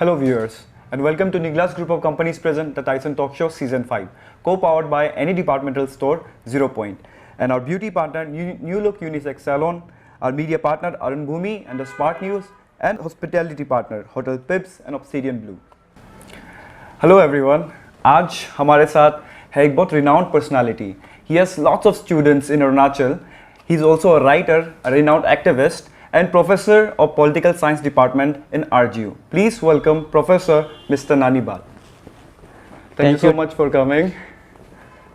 Hello viewers and welcome to Nigla's group of companies present the Tyson Talkshow Season 5, co-powered by any departmental store 0 Point and our beauty partner New Look Unisex Salon, our media partner Arun Bhumi and the Smart News and hospitality partner Hotel Pips and Obsidian Blue. Hello everyone, आज हमारे साथ है एक बहुत renowned personality. He has lots of students in Arunachal. He is also a writer, a renowned activist and Professor of Political Science Department in RGU. Please welcome Professor Mr. Nani. Thank you so much for coming.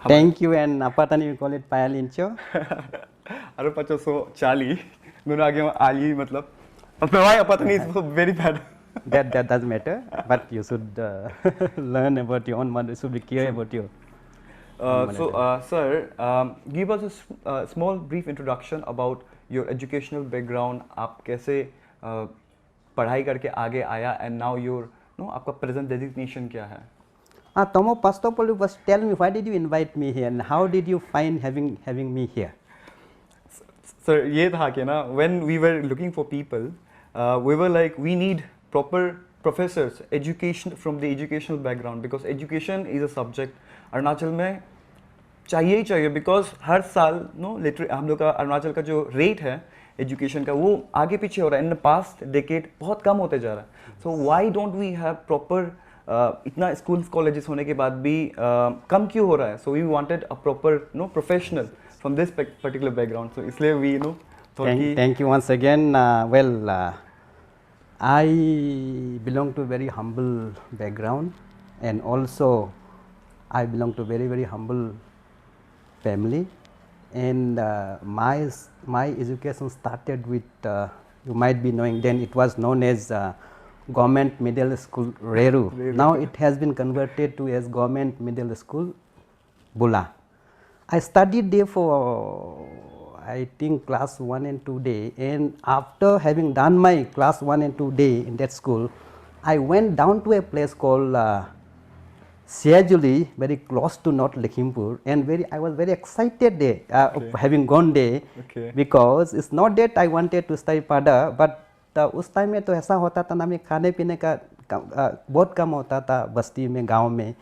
Thank you and Apapa you call it Payalincho. Aru pacho so Charlie. Dono aage Ali matlab. Why Apapa is very bad. That doesn't matter, but you should learn about your own mother. You should be clear about your. Sir, give us a small brief introduction about your educational background. आप कैसे पढ़ाई करके आगे आया and now your आपका present designation क्या है? Tomo, first of all, you first tell me why did you invite me here and how did you find having me here? Sir, ये था कि ना when we were looking for people, we were like we need proper professors, education from the educational background because education is a subject Arunachal में चाहिए ही चाहिए because हर साल literary हम लोग का अरुणाचल का जो रेट है एजुकेशन का वो आगे पीछे हो रहा है इन द पास्ट डेकेड बहुत कम होते जा रहा है so why don't we have proper इतना स्कूल्स कॉलेजेस होने के बाद भी कम क्यों हो रहा है so we wanted a proper professional from this particular background so इसलिए we thank you once again well I belong to very humble background and also I belong to very humble family and my education started with you might be knowing then it was known as government middle school Reru. Now it has been converted to as government middle school Bula. I studied there for I think class 1 and 2 day and after having done my class 1 and 2 day in that school I went down to a place called Siajuli, very close to North Lakhimpur, and I was very excited there having gone there because it's not that I wanted to study further, but उस time में तो ऐसा होता था ना, खाने पीने का बहुत कम होता था बस्ती में गांव में,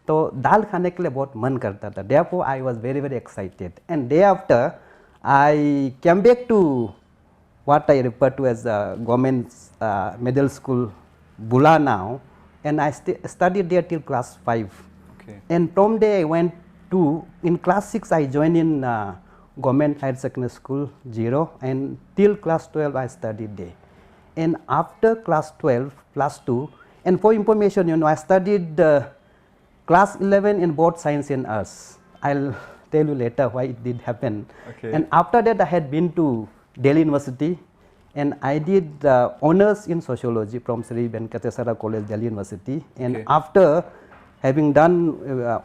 तो दाल खाने के लिए बहुत मन करता था. Therefore, I was very excited, and thereafter I came back to what I refer to as government middle school Bula now. And I studied there till class 5. And from there I went to, in class 6 I joined in government higher secondary school 0 and till class 12 I studied there. And after class 12, class 2, and for information, I studied class 11 in both science and arts. I'll tell you later why it did happen. And after that I had been to Delhi University. And I did honors in sociology from Sri Venkateswara College, Delhi University. And after having done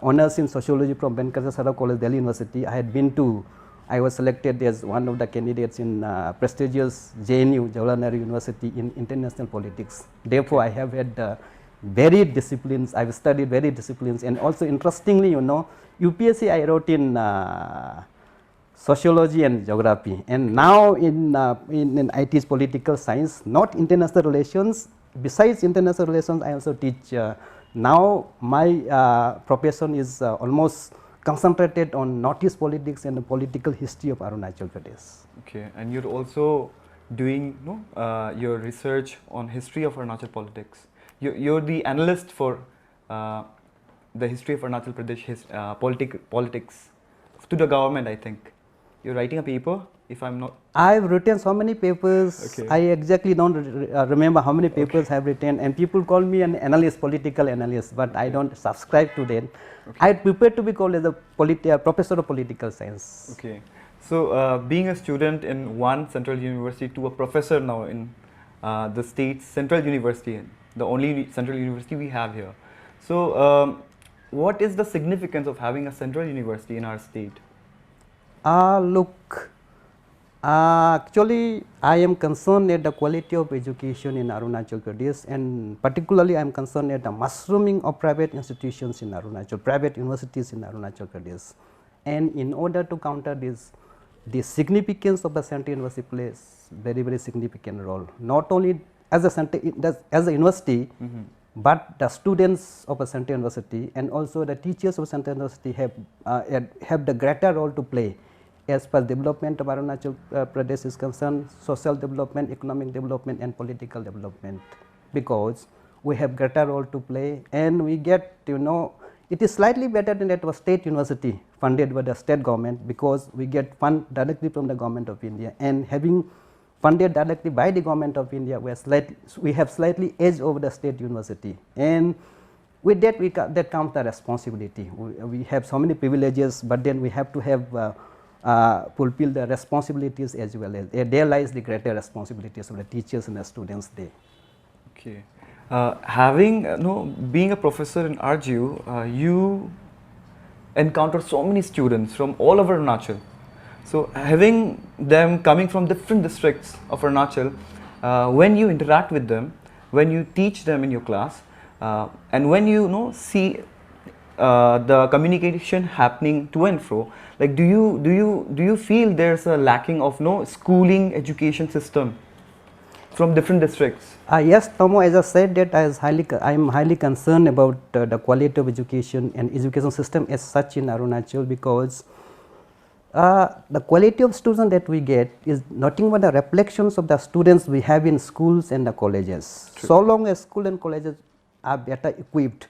honors in sociology from Venkateswara College, Delhi University, I was selected as one of the candidates in prestigious JNU, Jawaharlal Nehru University in international politics. Therefore, I have had varied disciplines. I've studied varied disciplines, and also interestingly, UPSC I wrote in sociology and geography, and now in IT's political science, not international relations. Besides international relations, I also teach. Now my profession is almost concentrated on Northeast politics and the political history of Arunachal Pradesh. Okay, and you're also doing your research on history of Arunachal politics. You're the analyst for the history of Arunachal Pradesh politics to the government, I think. You're writing a paper, if I'm not... I've written so many papers, I exactly don't remember how many papers I've written, and people call me an analyst, political analyst, but I don't subscribe to that. I prefer to be called as a professor of political science. Okay. So, being a student in one central university to a professor now in the state's central university, the only central university we have here. So, what is the significance of having a central university in our state? Look, actually I am concerned at the quality of education in Arunachal Pradesh, and particularly I am concerned at the mushrooming of private institutions in Arunachal, private universities in Arunachal Pradesh. And in order to counter this, the significance of the central university plays very significant role. Not only as a university, but the students of a Central University and also the teachers of Central University have the greater role to play as per development of Arunachal Pradesh is concerned, social development, economic development and political development, because we have greater role to play and we get, it is slightly better than that of a state university funded by the state government, because we get fund directly from the government of India, and having funded directly by the government of India, we have slightly edge over the state university, and with that that comes the responsibility. We have so many privileges, but then we have to have fulfill the responsibilities as well. As there lies the greater responsibilities of the teachers and the students there. Okay. Being a professor in RGU, you encounter so many students from all over Arunachal. So having them coming from different districts of Arunachal, when you interact with them, when you teach them in your class, and when you see the communication happening to and fro, like do you feel there's a lacking of schooling education system from different districts? Yes, Tomo, as I said that I am highly concerned about the quality of education and education system as such in Arunachal, because the quality of students that we get is nothing but the reflections of the students we have in schools and the colleges. True. So long as school and colleges are better equipped,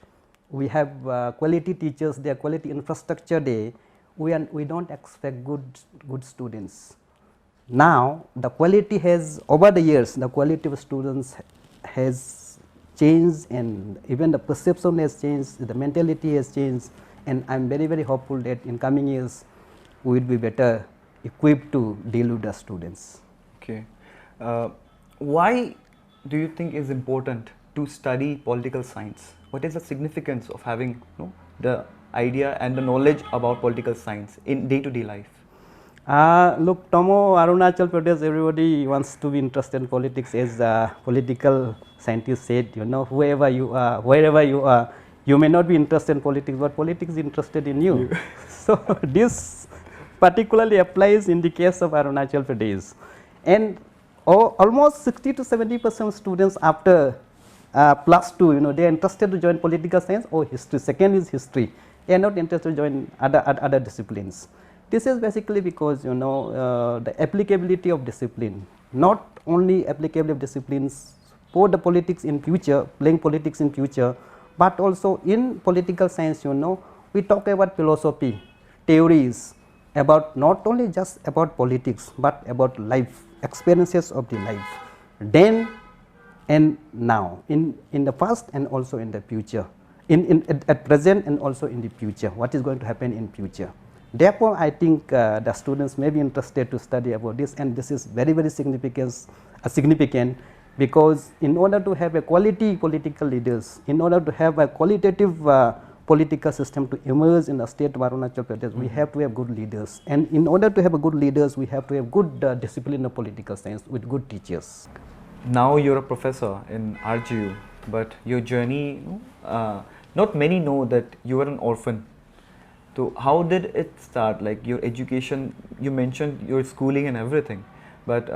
we have quality teachers, their quality infrastructure there, we don't expect good students. Now the quality has, over the years, the quality of students has changed, and even the perception has changed, the mentality has changed, and I am very hopeful that in coming years we will be better equipped to deal with the students. Okay. Why do you think is important to study political science? What is the significance of having the idea and the knowledge about political science in day-to-day life? Look, Tomo, Arunachal Pradesh, everybody wants to be interested in politics. As political scientists said, whoever you are, wherever you are, you may not be interested in politics, but politics is interested in you. So this particularly applies in the case of Arunachal Pradesh, and almost 60 to 70% of students after +2, they are interested to join political science or history. Second is history. They are not interested to join other disciplines. This is basically because the applicability of discipline, not only applicability of disciplines for the politics in future, playing politics in future, but also in political science, we talk about philosophy, theories, about not only just about politics, but about life, experiences of the life, then and now, in the past and also in the future, at present and also in the future, what is going to happen in future. Therefore, I think the students may be interested to study about this, and this is very significant, because in order to have a quality political leaders, in order to have a qualitative political system to emerge in the state of Arunachal Pradesh, we have to have good leaders, and in order to have a good leaders, we have to have good discipline of political science with good teachers. Now you're a professor in RGU, but your journey, not many know that you were an orphan. So how did it start? Like your education, you mentioned your schooling and everything, but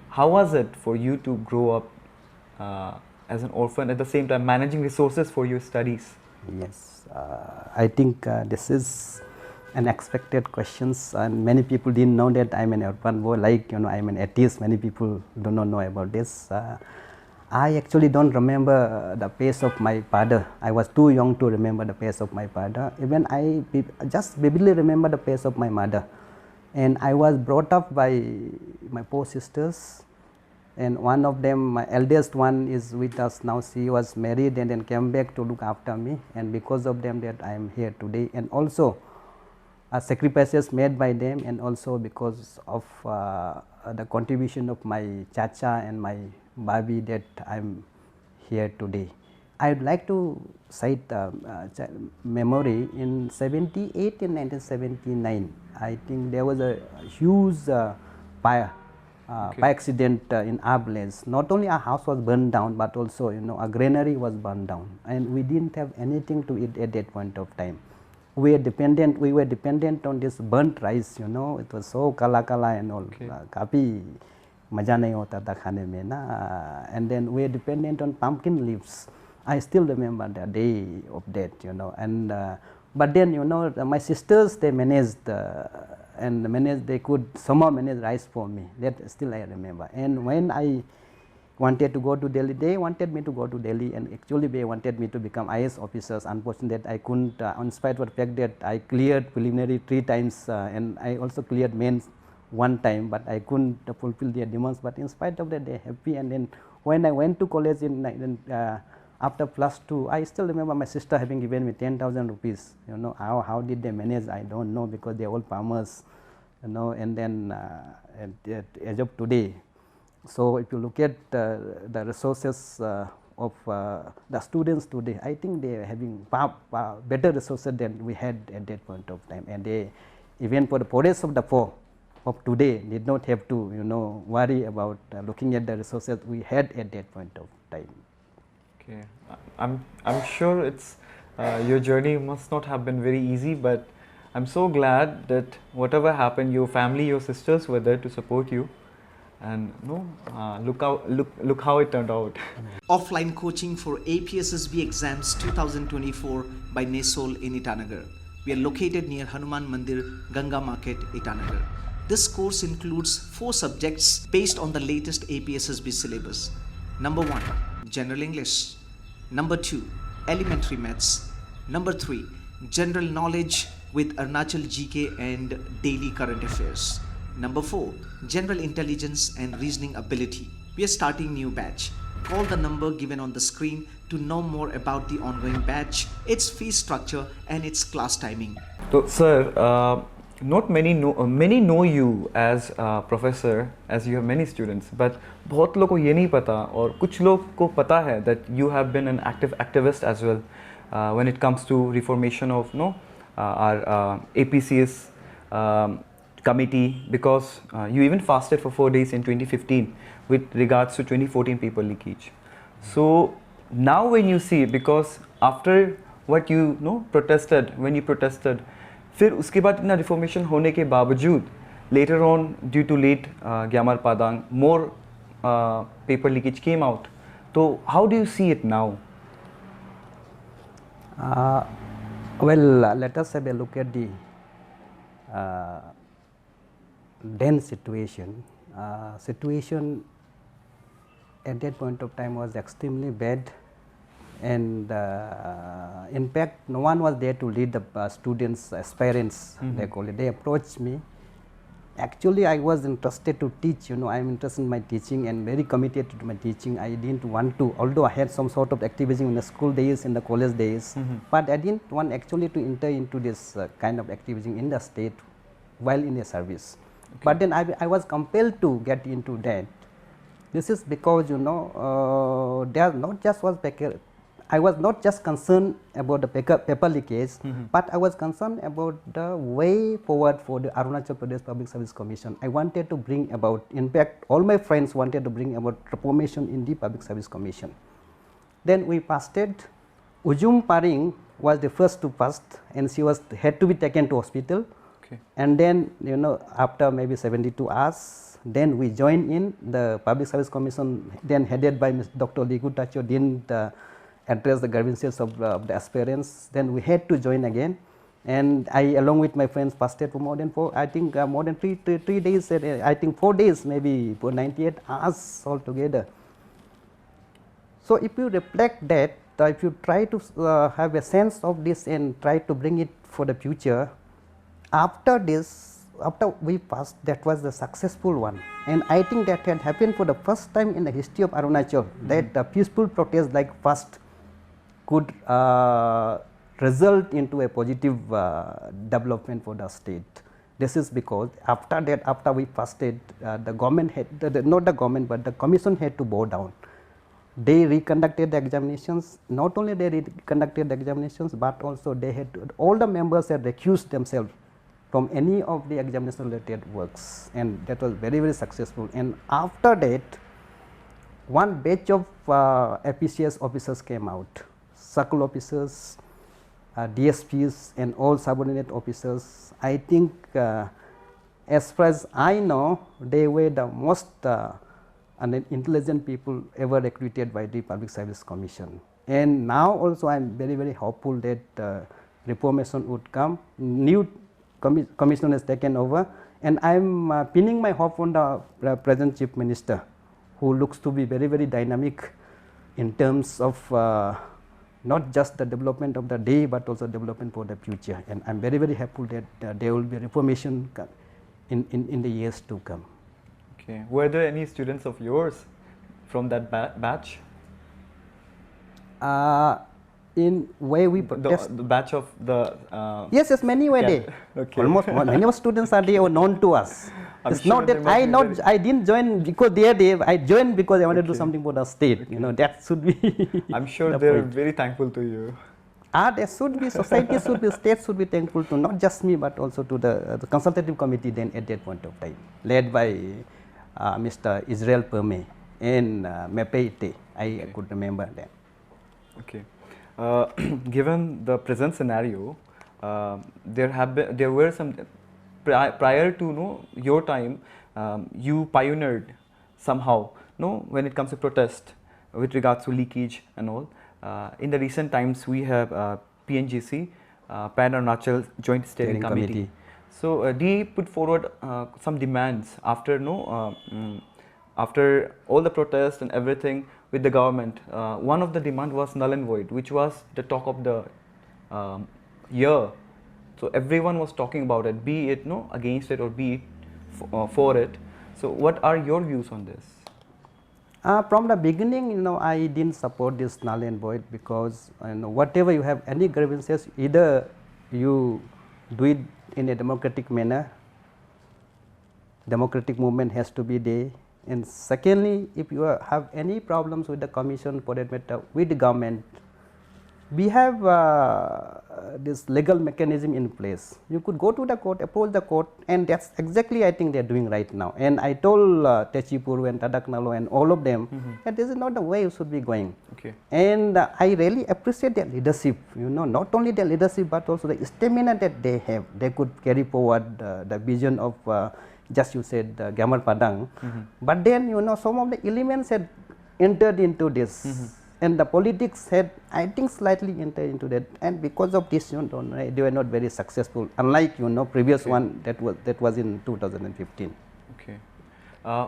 how was it for you to grow up as an orphan, at the same time managing resources for your studies? Yes, I think this is unexpected questions, and many people didn't know that I'm an orphan boy, like I'm an atheist. Many people do not know about this. I actually don't remember the face of my father. I was too young to remember the face of my father. Even I just vividly remember the face of my mother. And I was brought up by my 4 sisters, and one of them, my eldest one, is with us now. She was married and then came back to look after me, and because of them that I am here today, and also sacrifices made by them, and also because of the contribution of my chacha and my babi, that I am here today. I would like to cite memory in 78 and 1979. I think there was a huge fire accident in our place. Not only our house was burned down, but also our granary was burned down, and we didn't have anything to eat at that point of time. We were dependent on this burnt rice, it was so kala and all, kapi मज़ा नहीं होता था खाने में ना, and then we are dependent on pumpkin leaves. I still remember the day of that, you know, and but then, you know, my sisters, they managed they could somehow manage rice for me. That still I remember. And when I wanted to go to Delhi, they wanted me to go to Delhi, and actually they wanted me to become IS officers. Unfortunately, that I couldn't, in spite of the fact that I cleared preliminary 3 times and I also cleared mains 1 time, but I couldn't fulfill their demands. But in spite of that, they're happy. And then when I went to college after +2, I still remember my sister having given me 10,000 rupees. You know, how did they manage? I don't know, because they're all farmers, you know. And then as of today, so if you look at the resources of the students today, I think they are having far better resources than we had at that point of time. And they, even for the poorest of the poor of today, did not have to, you know, worry about looking at the resources we had at that point of time. Okay, I'm sure it's your journey must not have been very easy, but I'm so glad that whatever happened, your family, your sisters were there to support you, and look how it turned out. Offline coaching for APSSB exams 2024 by Nesol in Itanagar. We are located near Hanuman Mandir, Ganga Market, Itanagar. This course includes 4 subjects based on the latest APSSB syllabus. Number 1, General English. Number 2, Elementary Maths. Number 3, General Knowledge with Arunachal GK and Daily Current Affairs. Number 4, General Intelligence and Reasoning Ability. We are starting new batch. Call the number given on the screen to know more about the ongoing batch, its fee structure and its class timing. So, sir, not many know you as a professor, as you have many students, but बहुत लोगों को ये नहीं पता, और कुछ लोग को पता है that you have been an active activist as well when it comes to reformation of our APCS committee, because you even fasted for 4 days in 2015 with regards to 2014 paper leakage. So now when you see, because after what you protested, when you protested, फिर उसके बाद इतना reformation होने के बावजूद later on due to late Gyamar Padang, more paper leakage came out. So how do you see it now? Well, let us have a look at the then situation. Situation at that point of time was extremely bad, and in fact no one was there to lead the students, aspirants, they call it. They approached me. Actually I was interested to teach, I am interested in my teaching and very committed to my teaching. I didn't want to, although I had some sort of activism in the school days, in the college days, but I didn't want actually to enter into this kind of activism in the state while in a service. Okay. But then I was compelled to get into that. This is because, there not just was I was not just concerned about the paper leakage, but I was concerned about the way forward for the Arunachal Pradesh Public Service Commission. I wanted to bring about, in fact, all my friends wanted to bring about reformation in the Public Service Commission. Then we fasted. Ujum Paring was the first to fast, and she had to be taken to hospital. Okay. And then, after maybe 72 hours, then we joined in the Public Service Commission, then headed by Dr. Ligu Tacho, didn't address the grievances of the aspirants. Then we had to join again, and I, along with my friends, fasted for more than three days, I think 4 days, maybe for 98 hours altogether. So if you reflect that, if you try to have a sense of this and try to bring it for the future, after this, after we fast, that was the successful one, and I think that had happened for the first time in the history of Arunachal, that the peaceful protest like fast could result into a positive development for the state. This is because after that, after we fasted, the government had, not the government, but the commission had to bow down. They reconducted the examinations. Not only they reconducted the examinations, but also they had to, all the members had recused themselves from any of the examination related works, and that was very, very successful. And after that, one batch of APCS officers came out, circle officers, DSPs and all subordinate officers. I think as far as I know, they were the most intelligent people ever recruited by the Public Service Commission. And now also I am very, very hopeful that reformation would come. New commission has taken over, and I am pinning my hope on the present Chief Minister, who looks to be very, very dynamic in terms of not just the development of the day, but also development for the future. And I am very, very hopeful that there will be reformation in the years to come. Okay. Were there any students of yours from that batch? In where we protest? The batch of the... yes, many were there. Okay. Almost many of students are there, known to us. It's sure not that I didn't join because they are there. I joined because I wanted to do something for the state. You know, that should be. I'm sure they're very thankful to you. There should be, society should be, state should be thankful to not just me, but also to the consultative committee then at that point of time, led by Mr. Israel Perme and Mepeite. I could remember that. Okay. Given the present scenario, there were some prior to your time, you pioneered somehow when it comes to protest with regards to leakage and all. In the recent times, we have PNGC, Pan Arunachal Joint Steering Committee. So they put forward some demands after after all the protests and everything with the government. One of the demand was null and void, which was the talk of the year. So everyone was talking about it, be it against it or be it for it. So what are your views on this? From the beginning, I didn't support this null and void because whatever you have any grievances, either you do it in a democratic manner, democratic movement has to be there, and secondly, if you have any problems with the commission, for that matter with the government, we have this legal mechanism in place. You could go to the court, approach the court, and that's exactly I think they are doing right now. And I told Techipuru and Tadaknalo and all of them that this is not the way you should be going. Okay. And I really appreciate their leadership, not only their leadership but also the stamina that they have. They could carry forward the vision of just you said Gamar Padang, but then some of the elements had entered into this. And the politics had, I think, slightly entered into that, and because of this, they were not very successful. Unlike previous one that was in 2015. Okay.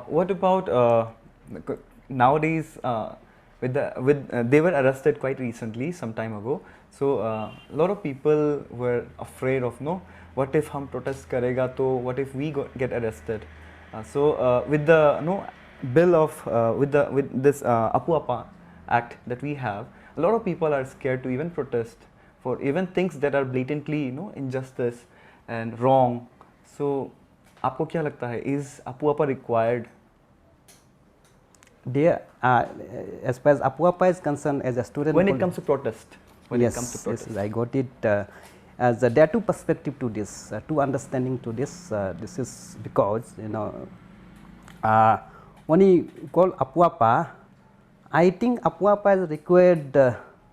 What about nowadays? They were arrested quite recently, some time ago. So a lot of people were afraid of what if hum protest karega? To what if we get arrested? So with the bill of with this Apapa Act that we have, a lot of people are scared to even protest for even things that are blatantly injustice and wrong. So आपको क्या लगता है, is Apapa required? There, as far as Apapa is concerned, as a student, when it comes to protest, yes, I got it. As there are two perspectives to this, two understanding to this. This is because when you call Apapa, I think Apapa is required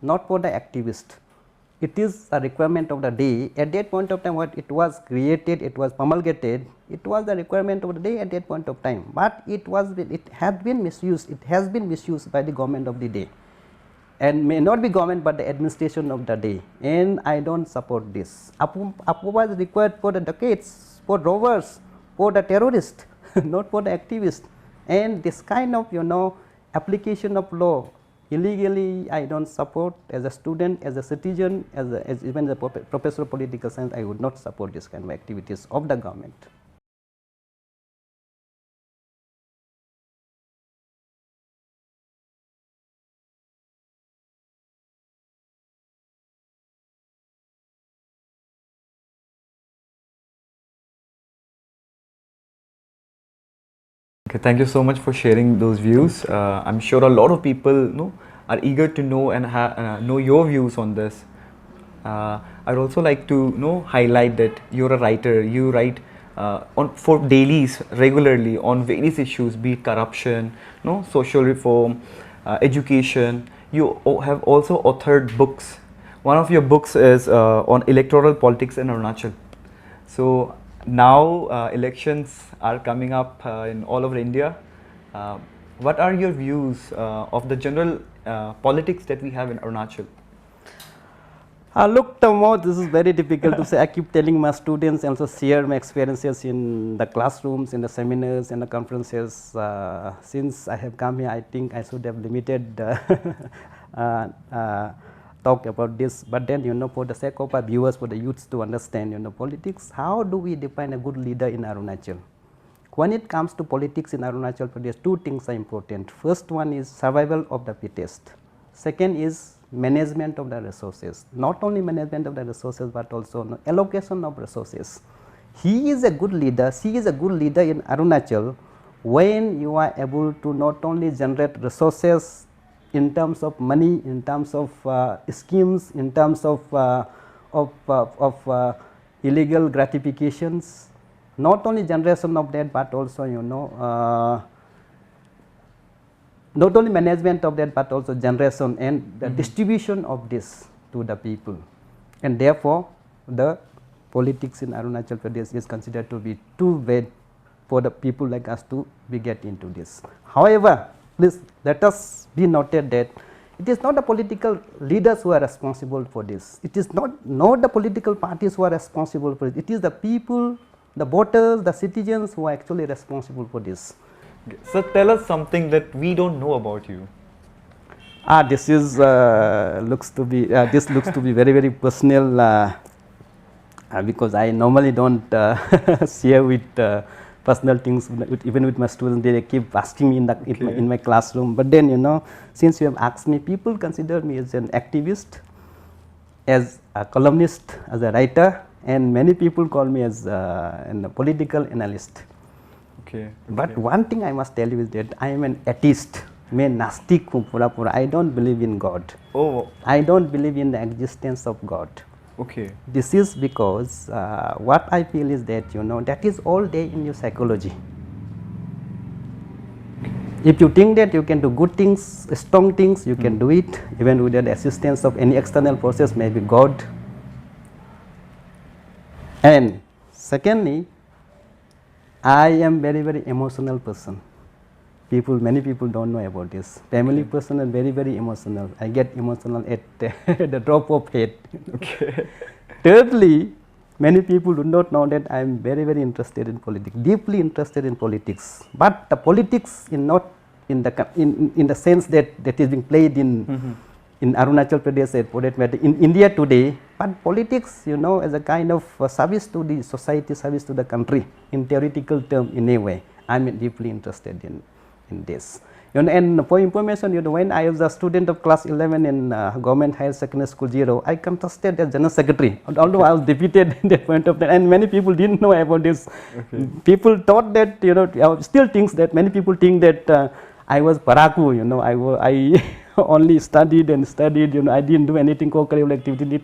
not for the activist. It is a requirement of the day. At that point of time, what it was created, it was promulgated, it was the requirement of the day at that point of time. But it had been misused. It has been misused by the government of the day, and may not be government but the administration of the day. And I don't support this. Apapa is required for the decades, for rovers, for the terrorists, not for the activists. And this kind of application of law illegally, I don't support. As a student, as a citizen, as even a professor of political science, I would not support this kind of activities of the government. Okay, thank you so much for sharing those views. I'm sure a lot of people are eager to know and know your views on this. I'd also like to highlight that you're a writer. You write for dailies regularly on various issues, be it corruption, social reform, education. You have also authored books. One of your books is on electoral politics in Arunachal. So now elections are coming up in all over India. What are your views of the general politics that we have in Arunachal? Look, Tomo, this is very difficult to say. I keep telling my students and also share my experiences in the classrooms, in the seminars, in the conferences. Since I have come here, I think I should have limited talk about this. But then, for the sake of our viewers, for the youths to understand, politics, how do we define a good leader in Arunachal? When it comes to politics in Arunachal Pradesh, two things are important. First one is survival of the fittest. Second is management of the resources. Not only management of the resources, but also allocation of resources. He is a good leader, she is a good leader in Arunachal when you are able to not only generate resources in terms of money, in terms of schemes, in terms of illegal gratifications, not only generation of that, but also not only management of that, but also generation and the distribution of this to the people. And therefore, the politics in Arunachal Pradesh is considered to be too bad for the people like us to be get into this. However, please let us be noted that it is not the political leaders who are responsible for this. It is not the political parties who are responsible for it. It is the people, the voters, the citizens who are actually responsible for this. So tell us something that we don't know about you. This is looks to be very, very personal because I normally don't share with personal things even with my students. They keep asking me in my classroom. But then since you have asked me, people consider me as an activist, as a columnist, as a writer, and many people call me as a political analyst. But one thing I must tell you is that I am an atheist. I don't believe in God. Oh. I don't believe in the existence of God. Okay. This is because what I feel is that that is all there in your psychology. If you think that you can do good things, strong things, you can do it even without the assistance of any external process, maybe God. And secondly, I am very, very emotional person. Many people don't know about this. Family person and very, very emotional. I get emotional at the drop of hat. Okay. Thirdly, many people do not know that I am very, very interested in politics, deeply interested in politics. But the politics is not in the sense that is being played in Arunachal Pradesh, for that matter, in India today. But politics, as a kind of service to the society, service to the country, in theoretical term, in a way, I am deeply interested in this. And for information, when I was a student of class 11 in Government Higher Secondary School 0, I contested as General Secretary, although I was defeated at that point of time, and many people didn't know about this. People thought that, still thinks that, many people think that I was Paraku, I only studied and studied, I didn't do anything co-curricular activity.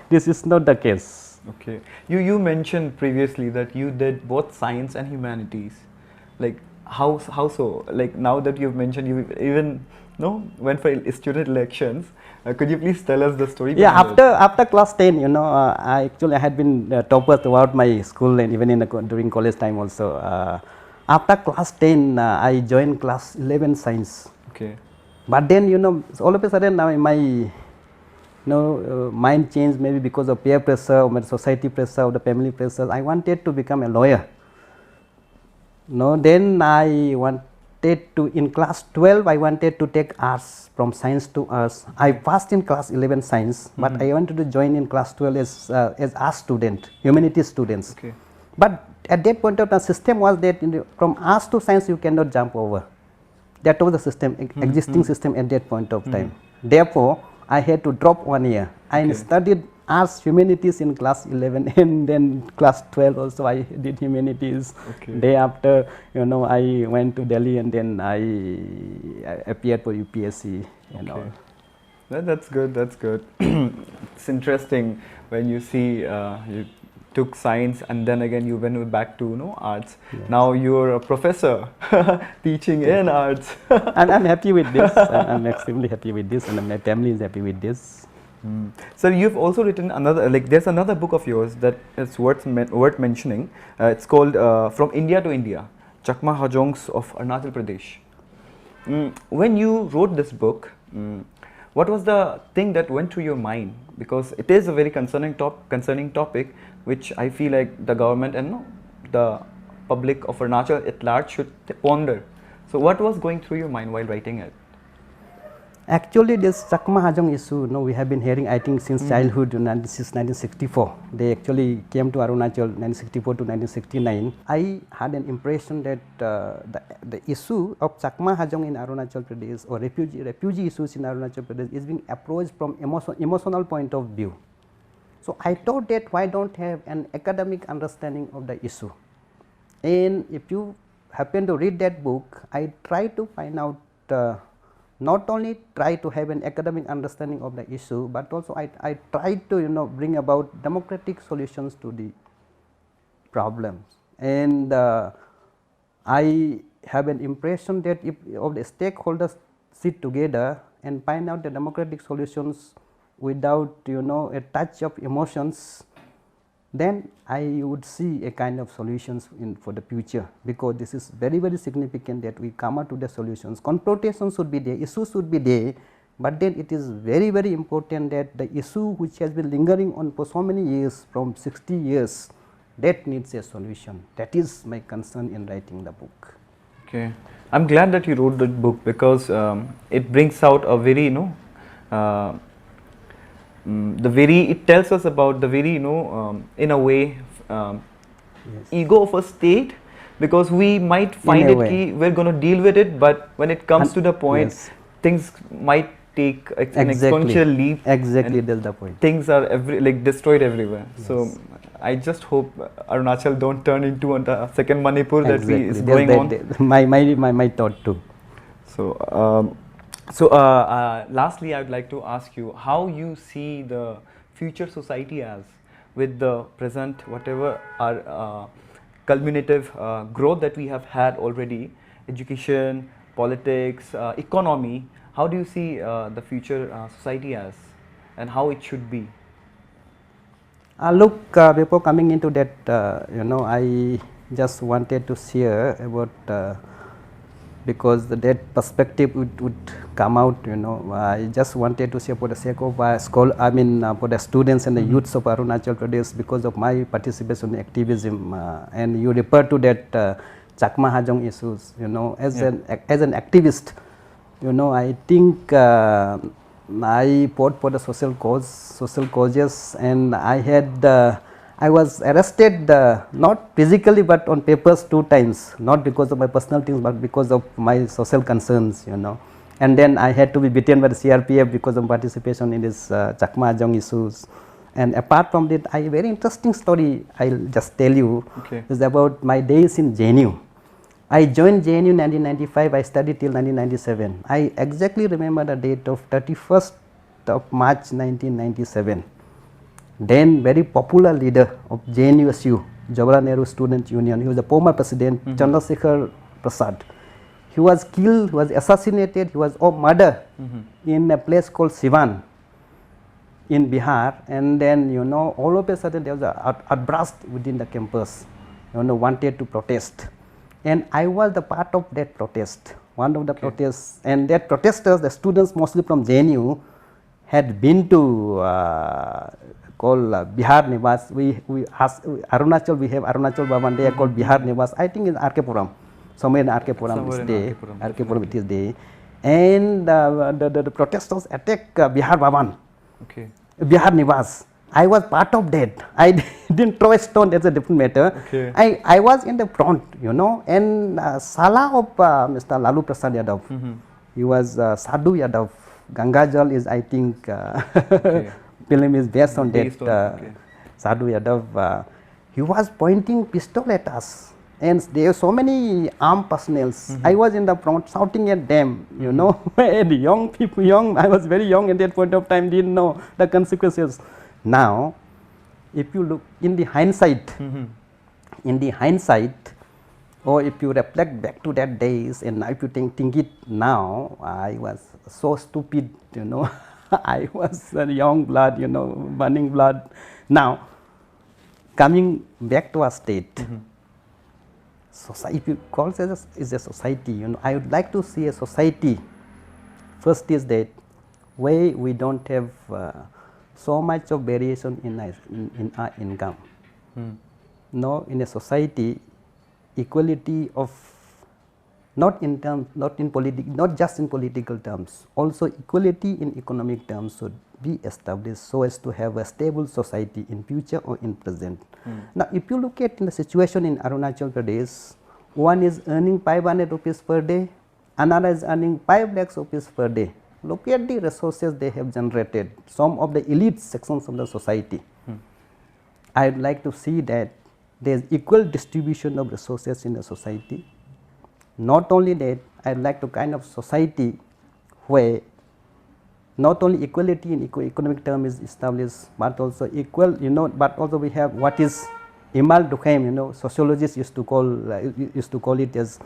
This is not the case. Okay. You mentioned previously that you did both science and humanities. Like, how so? Like, now that you've mentioned you even went for student elections, could you please tell us the story? Yeah, after class 10, I had been topper throughout my school and even during college time also. After class 10, I joined class 11 science. Okay. But then, all of a sudden now my mind changed, maybe because of peer pressure, or society pressure, or the family pressure. I wanted to become a lawyer. Then I wanted to, in class 12, I wanted to take arts, from science to arts. I passed in class 11 science, but I wanted to join in class 12 as arts student, humanities students. Okay. But at that point of time, system was that from arts to science you cannot jump over. That was the system, existing system at that point of time. Therefore, I had to drop 1 year. I studied arts, humanities in class 11, and then class 12 also I did humanities. Day after, I went to Delhi, and then I appeared for UPSC and all. That's good. That's good. It's interesting when you see you took science and then again you went back to arts. Yes. Now you're a professor teaching in arts. I'm happy with this. I'm extremely happy with this, and my family is happy with this. So you've also written another, like there's another book of yours that is worth mentioning. It's called From India to India, Chakma Hajongs of Arunachal Pradesh. When you wrote this book, what was the thing that went through your mind? Because it is a very concerning topic, which I feel like the government and the public of Arunachal at large should ponder. So what was going through your mind while writing it? Actually, this Chakma Hajong issue, we have been hearing, I think, since childhood, since 1964. They actually came to Arunachal 1964 to 1969. I had an impression that the issue of Chakma Hajong in Arunachal Pradesh or refugee issues in Arunachal Pradesh is being approached from emotional point of view. So I thought that why don't have an academic understanding of the issue? And if you happen to read that book, I try to find out not only try to have an academic understanding of the issue, but also I try to bring about democratic solutions to the problems. And I have an impression that if all the stakeholders sit together and find out the democratic solutions without a touch of emotions, then I would see a kind of solutions for the future, because this is very, very significant that we come out to the solutions. Confrontations should be there, issues should be there, but then it is very, very important that the issue which has been lingering on for so many years, from 60 years, that needs a solution. That is my concern in writing the book. Okay, I'm glad that you wrote that book, because it brings out a very it tells us about the very in a way ego of a state, because we might find we're going to deal with it, but when it comes to the point, things might take an exponential leap. Exactly, that's the point. Things are destroyed everywhere. Yes. So I just hope Arunachal don't turn into the second Manipur that is going on. My thought too. So, lastly, I would like to ask you how you see the future society as, with the present, whatever our culminative growth that we have had already, education, politics, economy. How do you see the future society as, and how it should be? Look, before coming into that, I just wanted to share about. Because that perspective would come out, I just wanted to say for the sake of for the students and the youths of Arunachal Pradesh, because of my participation in activism, and you refer to that Chakma Hajong issues, as an activist, I think I fought for the social causes, and I was arrested not physically but on papers 2 times, not because of my personal things but because of my social concerns, and then I had to be beaten by the CRPF because of participation in this Chakma Hajong issues. And apart from that, a very interesting story I'll just tell you is about my days in JNU. I joined JNU in 1995, I studied till 1997. I exactly remember the date of 31st of March 1997. Then very popular leader of JNUSU, Jawaharlal Nehru Student Union, he was the former president, Chandrasekhar Prasad. He was killed, he was assassinated, he was murdered in a place called Siwan in Bihar, and then all of a sudden there was a outburst within the campus, wanted to protest, and I was the part of that protest, one of the protests, and that protesters, the students mostly from JNU, had been to called Bihar Nivas. Arunachal, we have Arunachal Bhavan, they are called Bihar Nivas, I think in RK Puram, somewhere in RK Puram it is there. And the protesters attacked Bihar Bhavan, Bihar Nivas. I was part of that. I didn't throw a stone, that's a different matter. I was in the front, and Salah of Mr. Lalu Prasad Yadav, he was Sadhu Yadav. Gangajal is, I think, film is based on that. Sadhu Yadav, he was pointing pistol at us, and there were so many armed personnel. I was in the front shouting at them, and young people, I was very young at that point of time, didn't know the consequences. Now, if you look in the hindsight, or if you reflect back to that days, and if you think it now, I was so stupid, I was a young blood, burning blood. Now, coming back to our state, society, if you call it as a society, I would like to see a society. First is that where we don't have so much of variation in our income. No, in a society, equality of not just in political terms, also equality in economic terms should be established so as to have a stable society in future or in present. Now, if you look at the situation in Arunachal Pradesh, one is earning 500 rupees per day, another is earning 5 lakhs rupees per day. Look at the resources they have generated, some of the elite sections of the society. I would like to see that there is equal distribution of resources in the society. Not only that, I would like to kind of society where not only equality in economic term is established, but also equal, but also we have what is Imal Durkheim, sociologists used to call it as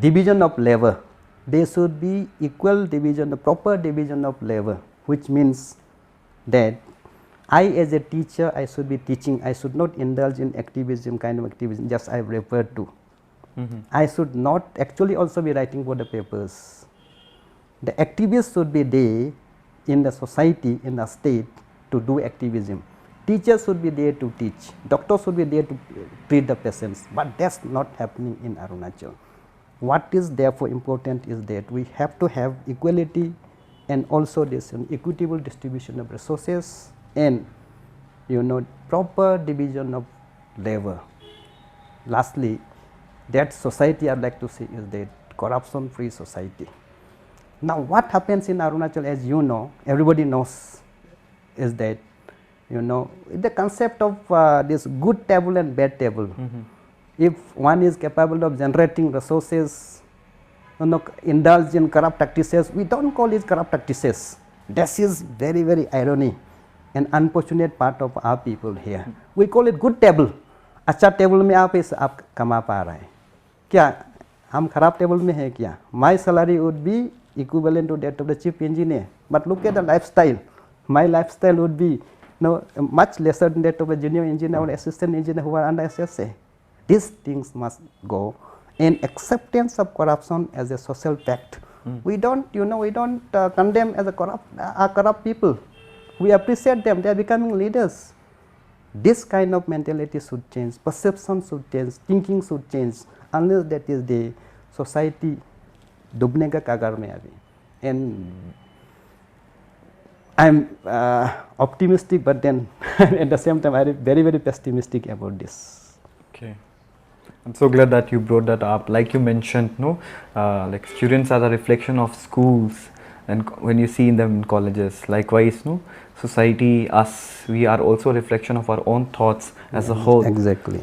division of labor. There should be equal division, the proper division of labor, which means that I as a teacher, I should be teaching, I should not indulge in activism, kind of activism, just I have referred to. I should not actually also be writing for the papers. The activists should be there in the society, in the state to do activism. Teachers should be there to teach, doctors should be there to treat the patients, but that's not happening in Arunachal. What is therefore important is that we have to have equality and also this equitable distribution of resources and proper division of labor. Lastly, that society I would like to see is that corruption free society. Now, what happens in Arunachal, as you know, everybody knows, is that the concept of this good table and bad table. If one is capable of generating resources, indulge in corrupt practices, we don't call it corrupt practices. This is very, very irony and unfortunate part of our people here. We call it good table. अच्छा table में आप कमा पा रहे हैं क्या, हम खराब टेबल में हैं क्या? My salary would be equivalent to that of the chief engineer, but look at the lifestyle. My lifestyle would be much lesser than that of a junior engineer or assistant engineer who are under SSA. These things must go. And acceptance of corruption as a social fact. We don't, condemn as a corrupt people. We appreciate them. They are becoming leaders. This kind of mentality should change. Perception should change. Thinking should change. Unless that is the society डूबने का कगार में अभी. And I'm optimistic, but then at the same time I'm very, very pessimistic about this. Okay. I'm so glad that you brought that up. Like you mentioned, like students are the reflection of schools, and when you see them in colleges, likewise, society, us, we are also a reflection of our own thoughts as a whole. Exactly.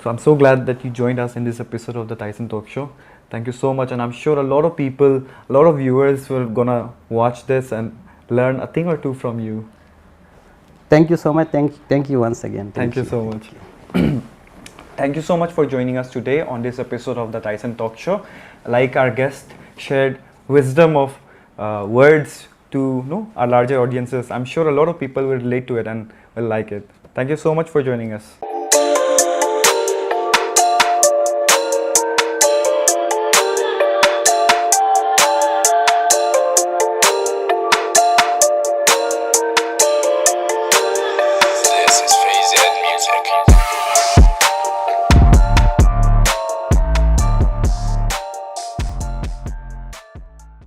So I'm so glad that you joined us in this episode of the Tyson Talk Show. Thank you so much, and I'm sure a lot of people, a lot of viewers were gonna watch this and learn a thing or two from you. Thank you so much. Thank you once again. Thank you so much. Thank you so much for joining us today on this episode of the Tyson Talk Show. Like our guest shared wisdom of words to our larger audiences, I'm sure a lot of people will relate to it and will like it. Thank you so much for joining us.